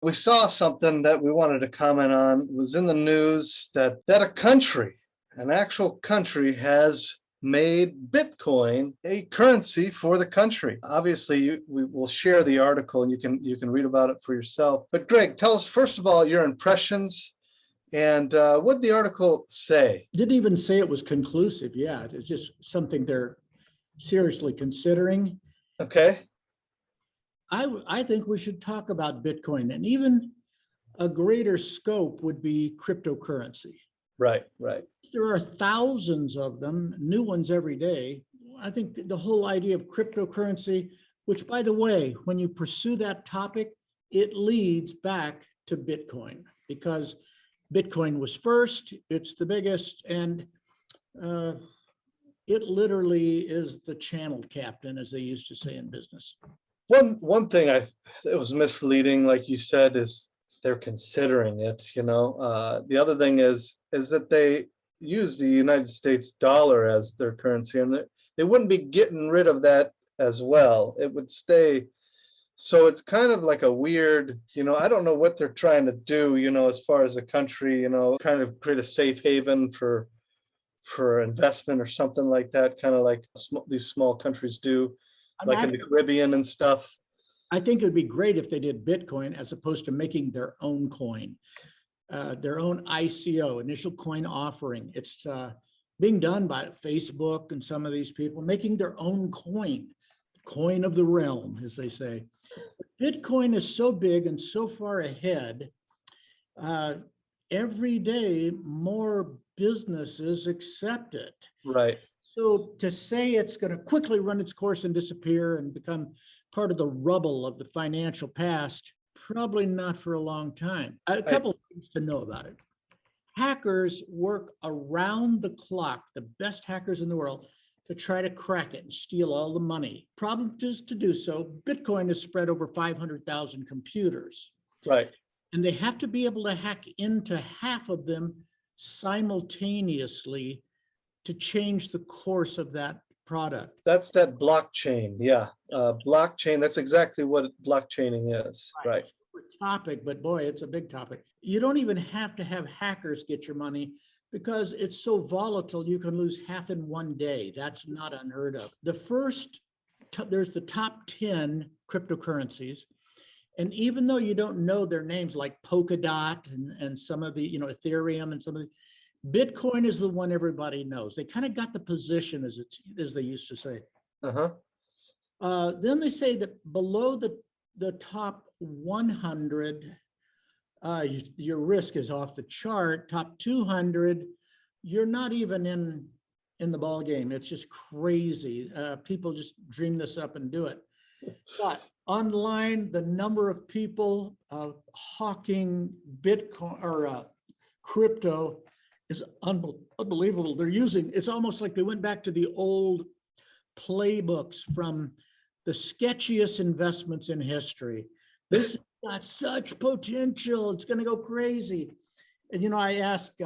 We saw something that we wanted to comment on. It was in the news that a country, an actual country, has made Bitcoin a currency for the country. Obviously, we will share the article and you can read about it for yourself. But Greg, tell us first of all your impressions and what did the article say? Didn't even say it was conclusive yet. It's just something they're seriously considering. Okay. I think we should talk about Bitcoin, and even a greater scope would be cryptocurrency. Right, right. There are thousands of them, new ones every day. I think the whole idea of cryptocurrency, which, by the way, when you pursue that topic, it leads back to Bitcoin, because Bitcoin was first, it's the biggest, and it literally is the channel captain, as they used to say in business. One thing it was misleading, like you said, is they're considering it. The other thing is that they use the United States dollar as their currency, and they wouldn't be getting rid of that as well. It would stay. So it's kind of like a weird, I don't know what they're trying to do, as far as a country, kind of create a safe haven for investment or something like that, kind of like these small countries do, like in the Caribbean and stuff. I think it would be great if they did Bitcoin as opposed to making their own coin, their own ICO, initial coin offering. It's being done by Facebook and some of these people, making their own coin of the realm, as they say. Bitcoin is so big and so far ahead. Every day, more businesses accept it. Right. So to say it's going to quickly run its course and disappear and become part of the rubble of the financial past, probably not for a long time. A couple of things to know about it. Hackers work around the clock, the best hackers in the world, to try to crack it and steal all the money. Problem is, to do so, Bitcoin is spread over 500,000 computers. Right. And they have to be able to hack into half of them simultaneously to change the course of that product. That's that blockchain. Yeah. Blockchain. That's exactly what blockchaining is. Right. Topic, but boy, it's a big topic. You don't even have to have hackers get your money because it's so volatile. You can lose half in one day. That's not unheard of. There's the top 10 cryptocurrencies. And even though you don't know their names, like Polkadot and some of the, Ethereum and some of the, Bitcoin is the one everybody knows. They kind of got the position, as they used to say. Then they say that below the top 100, your risk is off the chart. Top 200, you're not even in the ball game. It's just crazy. People just dream this up and do it. But online, the number of people hawking Bitcoin or crypto is unbelievable. It's almost like they went back to the old playbooks from the sketchiest investments in history. This has got such potential. It's going to go crazy. And, I asked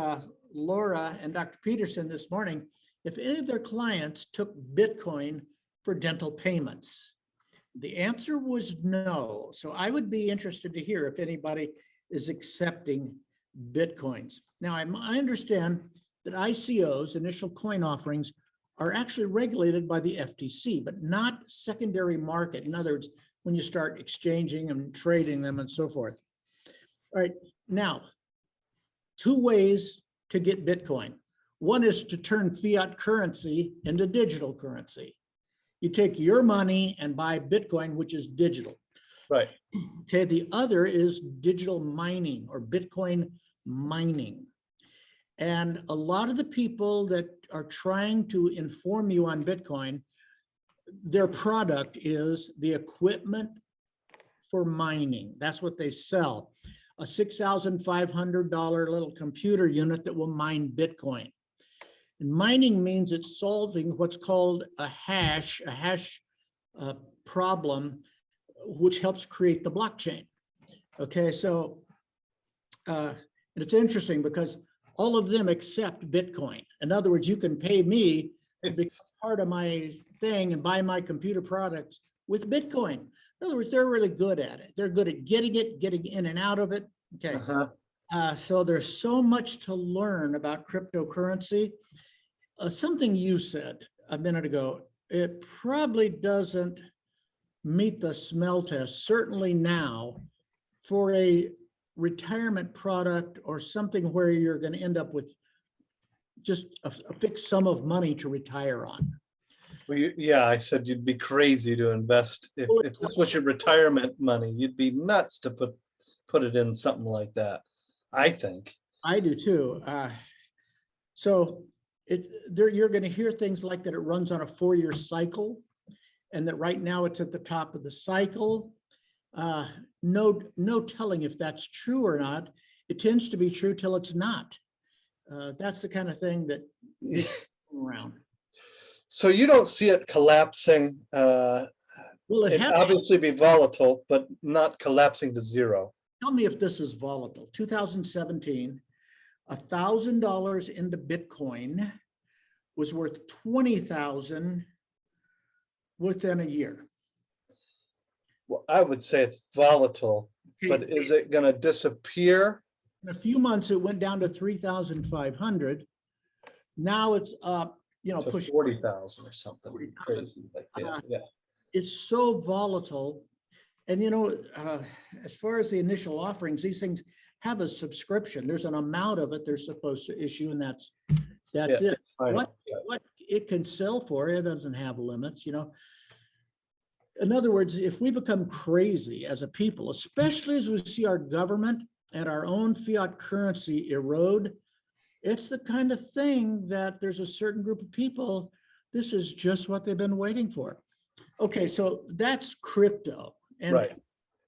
Laura and Dr. Peterson this morning if any of their clients took Bitcoin for dental payments. The answer was no. So I would be interested to hear if anybody is accepting Bitcoins. Now, I understand that ICOs, initial coin offerings, are actually regulated by the FTC, but not secondary market. In other words, when you start exchanging and trading them and so forth. All right, now, 2 ways to get Bitcoin. One is to turn fiat currency into digital currency. You take your money and buy Bitcoin, which is digital. Right. Okay, the other is digital mining or Bitcoin mining. And a lot of the people that are trying to inform you on Bitcoin, their product is the equipment for mining. That's what they sell. A $6,500 little computer unit that will mine Bitcoin. And mining means it's solving what's called a hash problem, which helps create the blockchain. Okay, so it's interesting because all of them accept Bitcoin. In other words, you can pay me to become part of my thing and buy my computer products with Bitcoin. In other words, they're really good at it. They're good at getting it, getting in and out of it. Okay. Uh-huh. So there's so much to learn about cryptocurrency. Something you said a minute ago, it probably doesn't meet the smell test, certainly now, for a retirement product or something where you're going to end up with just a fixed sum of money to retire on. Well, yeah, I said you'd be crazy to invest if this was your retirement money. You'd be nuts to put it in something like that, I think. I do too. So you're going to hear things like that. It runs on a 4-year cycle, and that right now it's at the top of the cycle. No telling if that's true or not. It tends to be true till it's not. That's the kind of thing that is around. So you don't see it collapsing. Well, It'd obviously be volatile, but not collapsing to zero. Tell me if this is volatile. 2017, $1,000 into Bitcoin was worth 20,000 within a year. Well, I would say it's volatile, but is it going to disappear? In a few months, it went down to 3,500. Now it's up, To pushing 40,000 or something crazy like that. Yeah. It's so volatile. And as far as the initial offerings, these things have a subscription. There's an amount of it they're supposed to issue, and that's it. What it can sell for, it doesn't have limits, In other words, if we become crazy as a people, especially as we see our government and our own fiat currency erode, it's the kind of thing that there's a certain group of people, this is just what they've been waiting for. Okay, so that's crypto. And Right.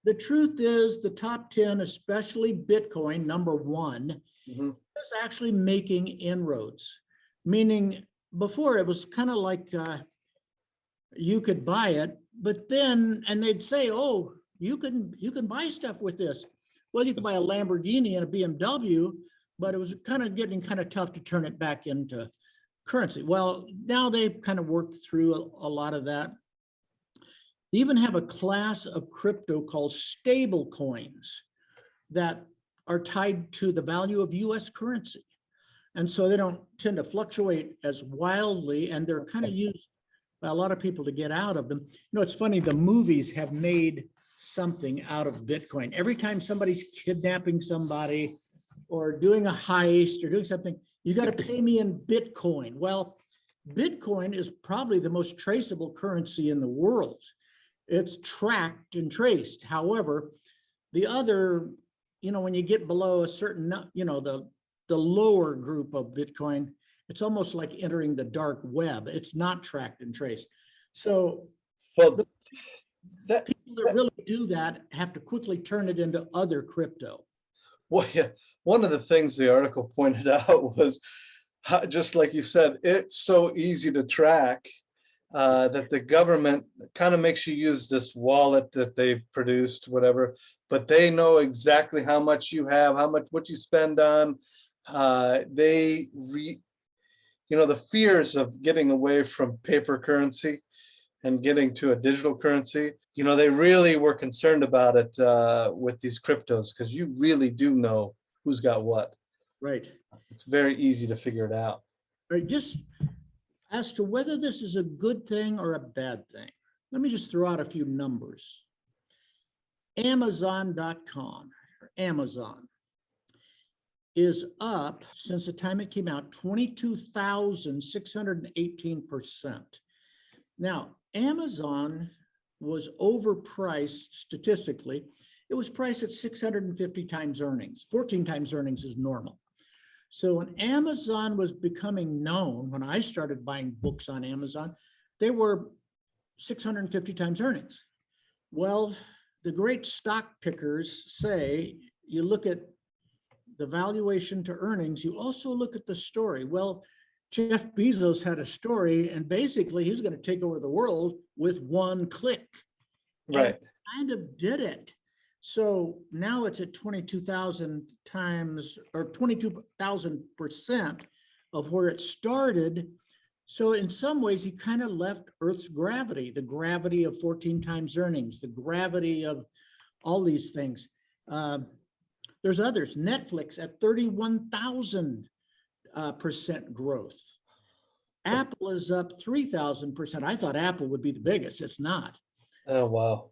the truth is the top 10, especially Bitcoin, number one, is actually making inroads. Meaning before it was kind of like you could buy it, but then, and they'd say, oh, you can buy stuff with this. Well, you could buy a Lamborghini and a BMW, but it was getting tough to turn it back into currency. Well, now they've kind of worked through a lot of that. They even have a class of crypto called stable coins that are tied to the value of US currency. And so they don't tend to fluctuate as wildly, and they're kind of used by a lot of people to get out of them. It's funny, the movies have made something out of Bitcoin. Every time somebody's kidnapping somebody or doing a heist or doing something, you got to pay me in Bitcoin. Well, Bitcoin is probably the most traceable currency in the world. It's tracked and traced. However, the other, when you get below a certain, the lower group of Bitcoin, it's almost like entering the dark web. It's not tracked and traced. So people that really do that have to quickly turn it into other crypto. Well, yeah, one of the things the article pointed out was, just like you said, it's so easy to track that the government kind of makes you use this wallet that they've produced, whatever, but they know exactly how much you have, what you spend on. The fears of getting away from paper currency and getting to a digital currency, they really were concerned about it with these cryptos, because you really do know who's got what. Right. It's very easy to figure it out. Right. Just as to whether this is a good thing or a bad thing, let me just throw out a few numbers. Amazon.com, or Amazon, is up since the time it came out 22,618%. Now, Amazon was overpriced statistically. It was priced at 650 times earnings. 14 times earnings is normal. So when Amazon was becoming known, when I started buying books on Amazon, they were 650 times earnings. Well, the great stock pickers say you look at the valuation to earnings, you also look at the story. Well, Jeff Bezos had a story, and basically he was going to take over the world with one click. Right. And kind of did it. So now it's at 22,000 times, or 22,000% of where it started. So in some ways, he kind of left Earth's gravity, the gravity of 14 times earnings, the gravity of all these things. There's others, Netflix at 31,000% growth. Apple is up 3,000%. I thought Apple would be the biggest. It's not. Oh, wow.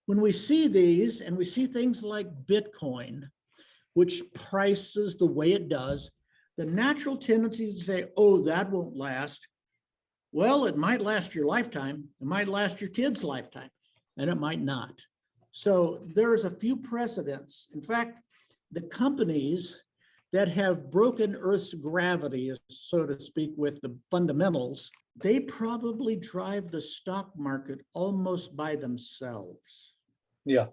When we see these and we see things like Bitcoin, which prices the way it does, the natural tendency is to say, oh, that won't last. Well, it might last your lifetime. It might last your kid's lifetime, and it might not. So there's a few precedents. In fact, the companies that have broken Earth's gravity, so to speak, with the fundamentals, they probably drive the stock market almost by themselves. Yeah.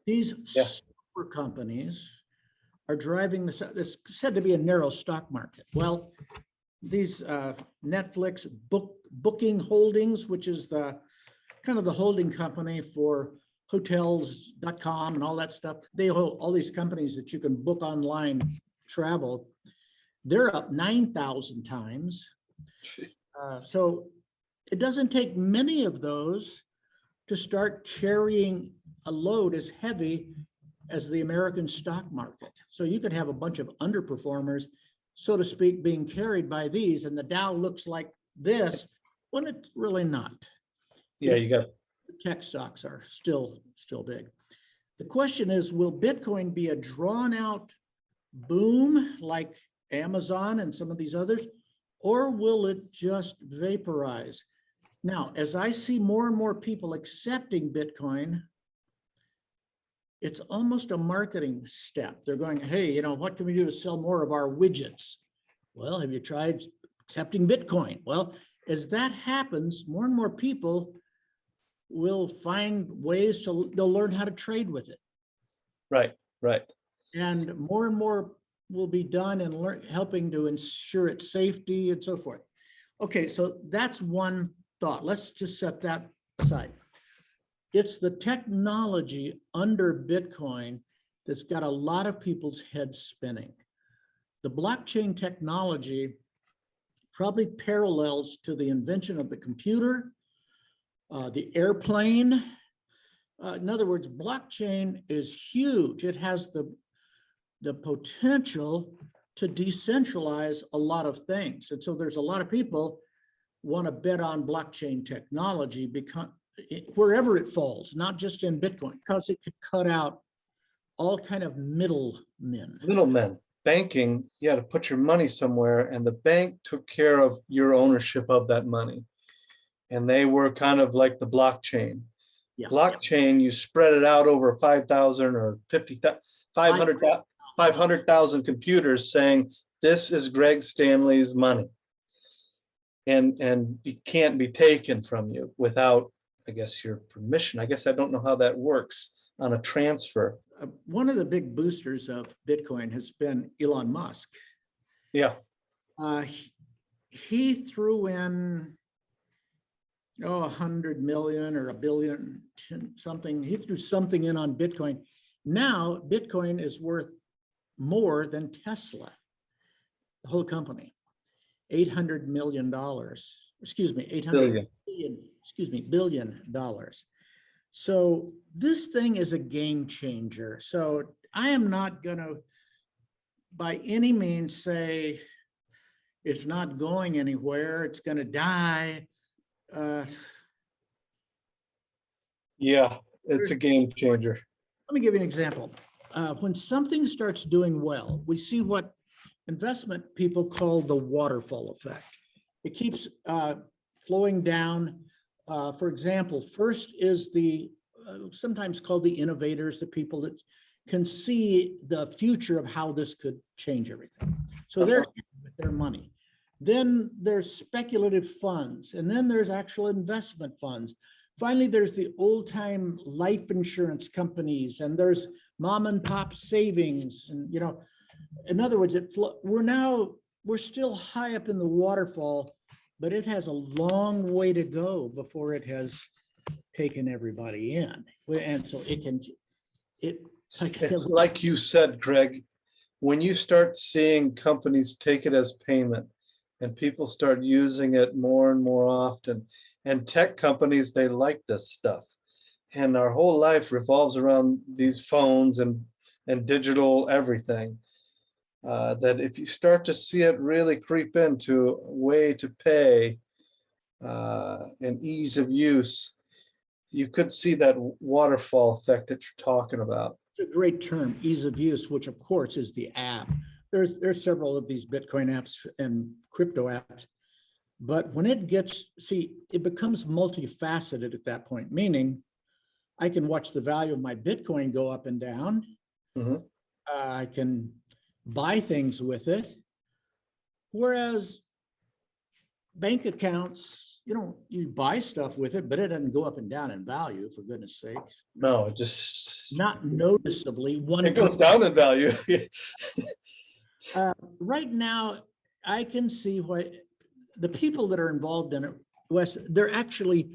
These Yeah. super companies are driving this. It's said to be a narrow stock market. Well, these Netflix Booking Holdings, which is the kind of the holding company for hotels.com and all that stuff. They hold all these companies that you can book online travel. They're up 9,000 times. So it doesn't take many of those to start carrying a load as heavy as the American stock market. So you could have a bunch of underperformers, so to speak, being carried by these, and the Dow looks like this when it's really not. Yeah, you got The tech stocks are still big. The question is, will Bitcoin be a drawn out boom like Amazon and some of these others, or will it just vaporize? Now, as I see more and more people accepting Bitcoin, it's almost a marketing step. They're going, hey, you know, what can we do to sell more of our widgets? Well, have you tried accepting Bitcoin? Well, as that happens, more and more people will find ways to, they'll learn how to trade with it. right. And more will be done in helping to ensure its safety and so forth. Okay, so that's one thought. Let's just set that aside. It's the technology under Bitcoin that's got a lot of people's heads spinning. The blockchain technology probably parallels to the invention of the computer, the airplane. In other words, blockchain is huge. It has the potential to decentralize a lot of things. And so there's a lot of people want to bet on blockchain technology because wherever it falls, not just in Bitcoin, because it could cut out all kind of middlemen. Middlemen. Banking, you had to put your money somewhere, and the bank took care of your ownership of that money. And they were kind of like the blockchain. Yeah. Blockchain, you spread it out over 5,000 or 500,000 computers saying, this is Greg Stanley's money. And it can't be taken from you without, I guess, your permission. I guess I don't know how that works on a transfer. One of the big boosters of Bitcoin has been Elon Musk. Yeah. He threw in 100 million or a billion something. He threw something in on Bitcoin. Now Bitcoin is worth more than Tesla, the whole company. $800 million. Excuse me, 800 billion dollars. So this thing is a game changer. So I am not going to by any means say it's not going anywhere, it's going to die. Yeah, it's a game changer. Let me give you an example. When something starts doing well, we see what investment people call the waterfall effect. It keeps flowing down. For example, first is the sometimes called the innovators, the people that can see the future of how this could change everything. So they're with their money. Then there's speculative funds, and then there's actual investment funds. Finally, there's the old-time life insurance companies, and there's mom and pop savings. And, you know, in other words, we're still high up in the waterfall, but it has a long way to go before it has taken everybody in. And so like I said, It's like you said, Greg, when you start seeing companies take it as payment, and people start using it more and more often. And tech companies, they like this stuff. And our whole life revolves around these phones and digital everything. That if you start to see it really creep into a way to pay and ease of use, you could see that waterfall effect that you're talking about. It's a great term, ease of use, which of course is the app. There's several of these Bitcoin apps and crypto apps, but when it gets, see, it becomes multifaceted at that point, meaning I can watch the value of my Bitcoin go up and down. Mhm. I can buy things with it. Whereas bank accounts, you buy stuff with it, but it doesn't go up and down in value, for goodness sakes. No, it just, Not noticeably. it goes down in value. Right now, I can see why the people that are involved in it, Wes, they're actually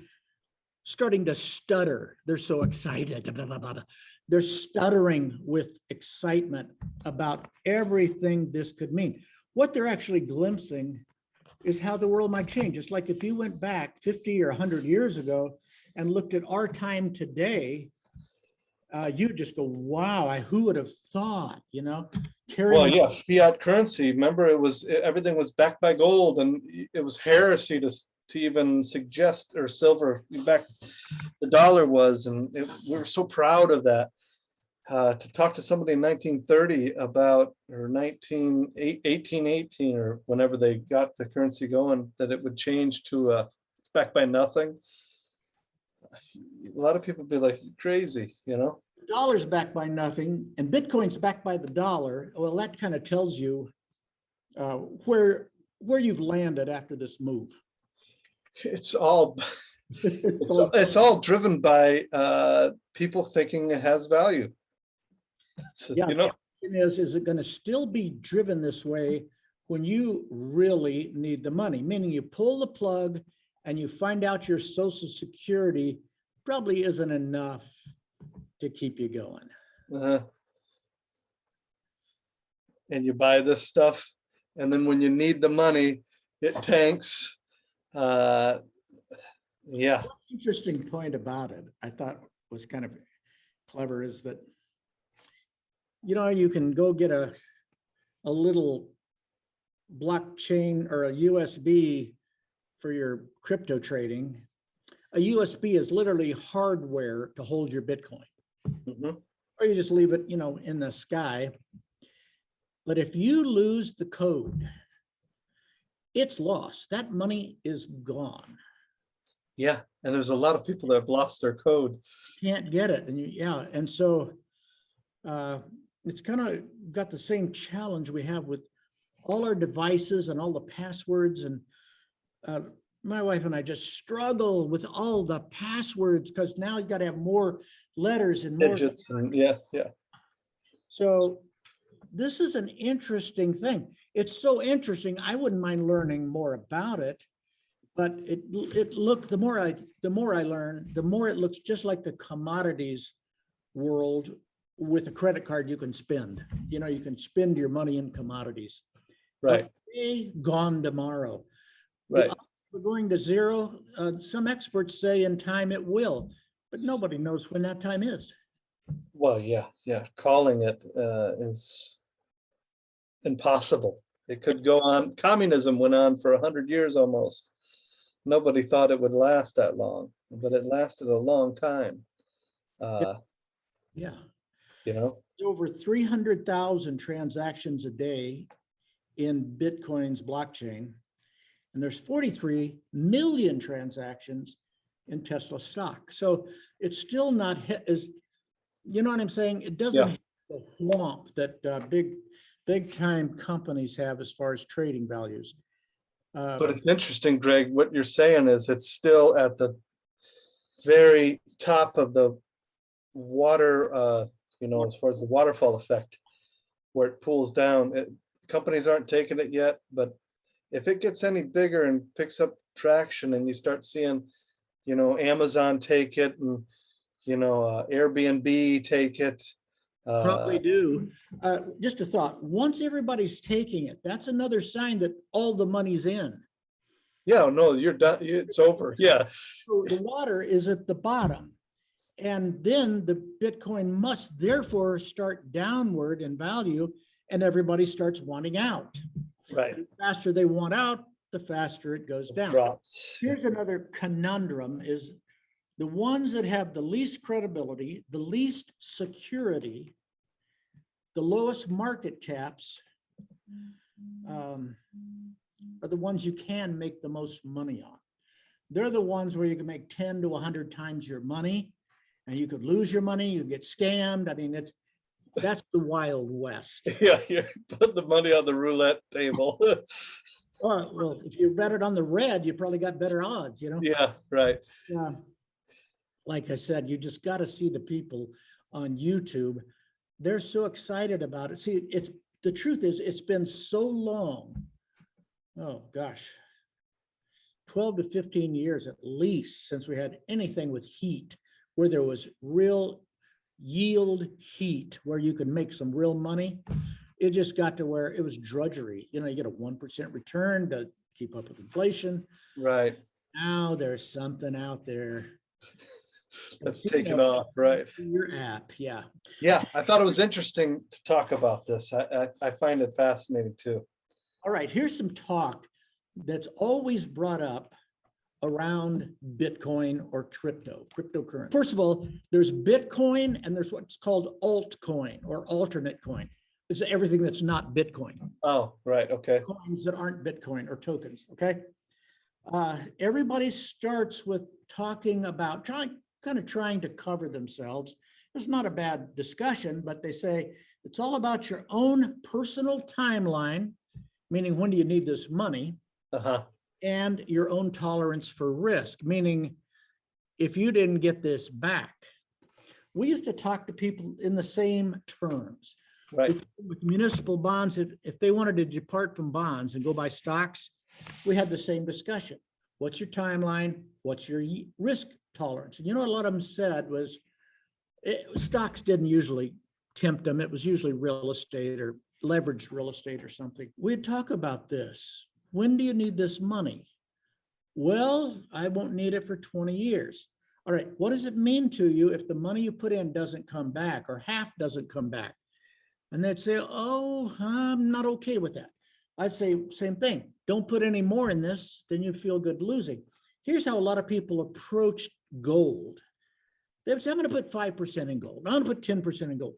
starting to stutter. They're so excited. Blah, blah, blah, blah. They're stuttering with excitement about everything this could mean. What they're actually glimpsing is how the world might change. It's like if you went back 50 or 100 years ago and looked at our time today, you'd just go, wow, who would have thought, Well, carrying yeah, fiat currency. Remember, everyththing was backed by gold, and it was heresy to even suggest, or silver back the dollar was, and we were so proud of that. To talk to somebody in 1930 about, or 1818, or whenever they got the currency going, that it would change to backed by nothing. A lot of people would be like, crazy, dollar's backed by nothing and Bitcoin's backed by the dollar. Well, that kind of tells you where you've landed after this move. It's all it's all driven by people thinking it has value. So, yeah, the question is it going to still be driven this way when you really need the money? Meaning you pull the plug and you find out your Social Security probably isn't enough to keep you going. And you buy this stuff, and then when you need the money, it tanks. Yeah. One interesting point about it, I thought was kind of clever, is that you can go get a little blockchain or a USB for your crypto trading. A USB is literally hardware to hold your Bitcoin. Mhm. Or you just leave it, in the sky. But if you lose the code, it's lost. That money is gone. Yeah, and there's a lot of people that have lost their code. Can't get it. And so it's kind of got the same challenge we have with all our devices and all the passwords. And my wife and I just struggle with all the passwords because now you got to have more letters and more Digits, and yeah. So this is an interesting thing. It's so interesting. I wouldn't mind learning more about it, but the more I learn, the more it looks just like the commodities world. With a credit card, you can spend. You can spend your money in commodities. Right. Today, gone tomorrow. Right. We're going to zero. Some experts say in time it will, but nobody knows when that time is. Well, yeah. Calling it is impossible. It could go on. Communism went on for 100 years almost. Nobody thought it would last that long, but it lasted a long time. Yeah. Over 300,000 transactions a day in Bitcoin's blockchain, and there's 43 million transactions in Tesla stock. So it's still not as, you know what I'm saying? It doesn't have the whomp that big time companies have as far as trading values. But it's interesting, Greg, what you're saying is it's still at the very top of the water, as far as the waterfall effect, where it pulls down. Companies aren't taking it yet, but if it gets any bigger and picks up traction and you start seeing, Amazon take it and, Airbnb take it, Probably do. Just a thought, once everybody's taking it, that's another sign that all the money's in. Yeah, no, you're done. It's over. Yeah, So the water is at the bottom. And then the Bitcoin must therefore start downward in value and everybody starts wanting out. right. The faster they want out, the faster it goes down. Drops. Here's another conundrum is the ones that have the least credibility, the least security, the lowest market caps are the ones you can make the most money on. They're the ones where you can make 10 to 100 times your money and you could lose your money, you get scammed. I mean, that's the Wild West. Yeah, you're putting the money on the roulette table. Well, if you bet it on the red, you probably got better odds, you know? Yeah, right. Like I said, you just got to see the people on YouTube. They're so excited about it. See, the truth is, it's been so long. Oh gosh, 12 to 15 years at least since we had anything with heat, where there was real yield heat, where you could make some real money. It just got to where it was drudgery. You know, you get a 1% return to keep up with inflation. Right. Now there's something out there That's taken off, right? Your app, yeah. Yeah, I thought it was interesting to talk about this. I find it fascinating too. All right, here's some talk that's always brought up around Bitcoin or cryptocurrency. First of all, there's Bitcoin and there's what's called altcoin or alternate coin. It's everything that's not Bitcoin. Oh, right. Okay. Coins that aren't Bitcoin or tokens, okay? Everybody starts with talking about kind of trying to cover themselves. It's not a bad discussion, but they say it's all about your own personal timeline, meaning when do you need this money, and your own tolerance for risk, meaning if you didn't get this back. We used to talk to people in the same terms. Right. With municipal bonds, if they wanted to depart from bonds and go buy stocks, we had the same discussion. What's your timeline? What's your risk tolerance? And you know what a lot of them said was stocks didn't usually tempt them. It was usually real estate or leveraged real estate or something. We'd talk about this. When do you need this money? Well, I won't need it for 20 years. All right, what does it mean to you if the money you put in doesn't come back or half doesn't come back? And they'd say, oh, I'm not okay with that. I'd say, same thing. Don't put any more in this, then you feel good losing. Here's how a lot of people approach gold. They would say, I'm going to put 5% in gold. I'm going to put 10% in gold.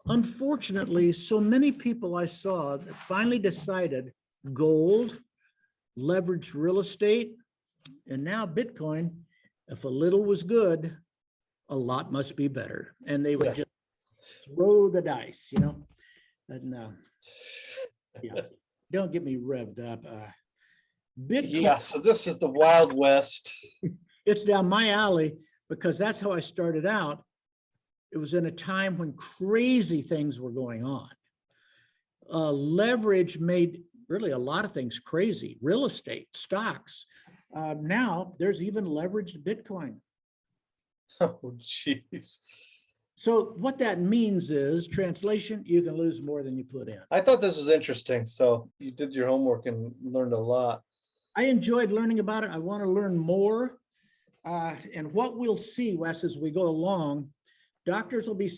Unfortunately, so many people I saw that finally decided gold, leveraged real estate, and now Bitcoin, if a little was good, a lot must be better. And they would just throw the dice, you know, and yeah, don't get me revved up. Bitcoin, Yeah, so this is the Wild West. it's down my alley because that's how I started out. It was in a time when crazy things were going on. Leverage made really a lot of things crazy. Real estate, stocks. Now there's even leveraged Bitcoin. Oh, geez. So what that means is, translation, you can lose more than you put in. I thought this was interesting. So you did your homework and learned a lot. I enjoyed learning about it. I want to learn more. And what we'll see, Wes, as we go along, doctors will be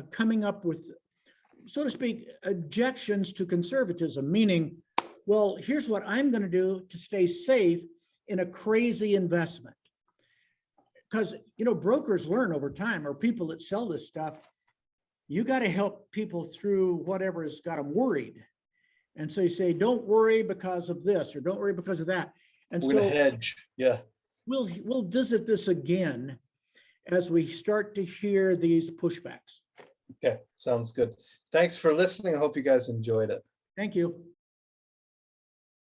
coming up with, so to speak, objections to conservatism, meaning, well, here's what I'm going to do to stay safe in a crazy investment. Because, you know, brokers learn over time, or people that sell this stuff, you got to help people through whatever has got them worried. And so you say, don't worry because of this, or don't worry because of that. And We're so gonna hedge. Yeah. we'll visit this again as we start to hear these pushbacks. Okay, sounds good. Thanks for listening. I hope you guys enjoyed it. Thank you.